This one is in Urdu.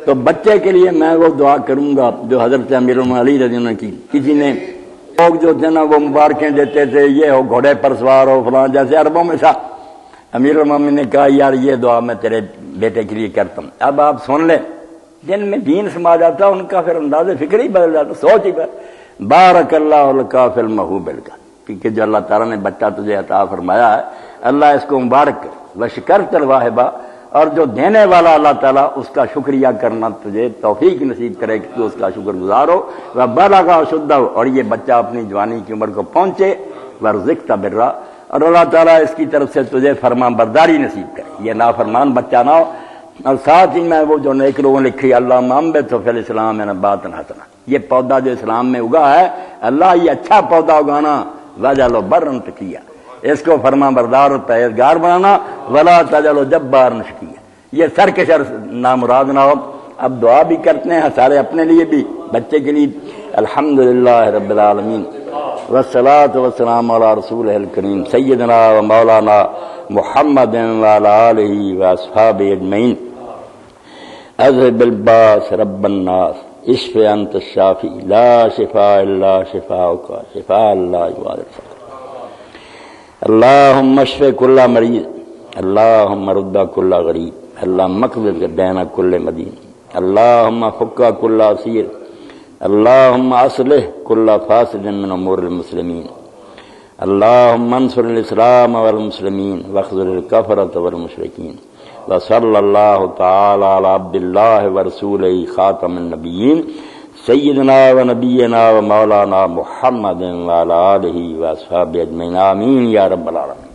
تو بچے کے لیے میں وہ دعا کروں گا جو حضرت امیر المومنین علی رضی اللہ عنہ کی. کسی نے لوگ جو تھے نا وہ مبارکیں دیتے تھے، یہ ہو گھوڑے پر سوار ہو فلاں، جیسے عربوں میں تھا. امیر المومنین نے کہا یار یہ دعا میں تیرے بیٹے کے لیے کرتا ہوں. اب آپ سن لیں، جن میں دین سما جاتا ان کا پھر انداز فکر ہی بدل جاتا، سوچ ہی بدل. بارک اللہ لک فی الموہوب لک، کیونکہ جو اللہ تعالیٰ نے بچہ تجھے عطا فرمایا ہے اللہ اس کو مبارک کر. وشکرت الواہبہ، اور جو دینے والا اللہ تعالیٰ اس کا شکریہ کرنا تجھے توفیق نصیب کرے کہ تو اس کا شکر گزار ہو. وبلغ اشدہ، اور یہ بچہ اپنی جوانی کی عمر کو پہنچے. ورزقت برا، اور اللہ تعالیٰ اس کی طرف سے تجھے فرمان برداری نصیب کرے، یہ نافرمان بچہ نہ ہو. اور ساتھ ہی میں وہ جو نیک لوگوں نے لکھی اللہ انبت فی الاسلام نباتا حسنا، یہ پودا جو اسلام میں اگا ہے اللہ یہ اچھا پودا اگانا. وجعلہ برا تقیا، اس کو فرمان بردار اور پرہیزگار بنانا. ولا تجعلہ جبارا شقیا، یہ سرکشر نامراد نہ ہو. اب دعا بھی کرتے ہیں سارے اپنے لیے بھی بچے کے لیے. الحمدللہ رب العالمین والصلاۃ والسلام علی رسولہ الکریم سیدنا و مولانا محمد وعلی آلہ واصحابہ اجمعین. اذهب الباس رب الناس اشف انت الشافی لا شفاء الا شفاءک شفاء لا یغادر سقما. اللهم اشف كل مریض، اللهم رد كل غریب، اللهم اقض دین كل مدین، اللهم فك كل اسیر، اللهم اصلح كل فاسد من امور المسلمین، اللهم انصر الاسلام والمسلمین واخذل الكفرة والمشرکین. وصلی اللہ تعالی علی عبد اللہ ورسولہ خاتم النبیین سیدنا و نبینا و مولانا محمد وعلی آلہ واصحابہ اجمعین. آمین یا رب العالمین.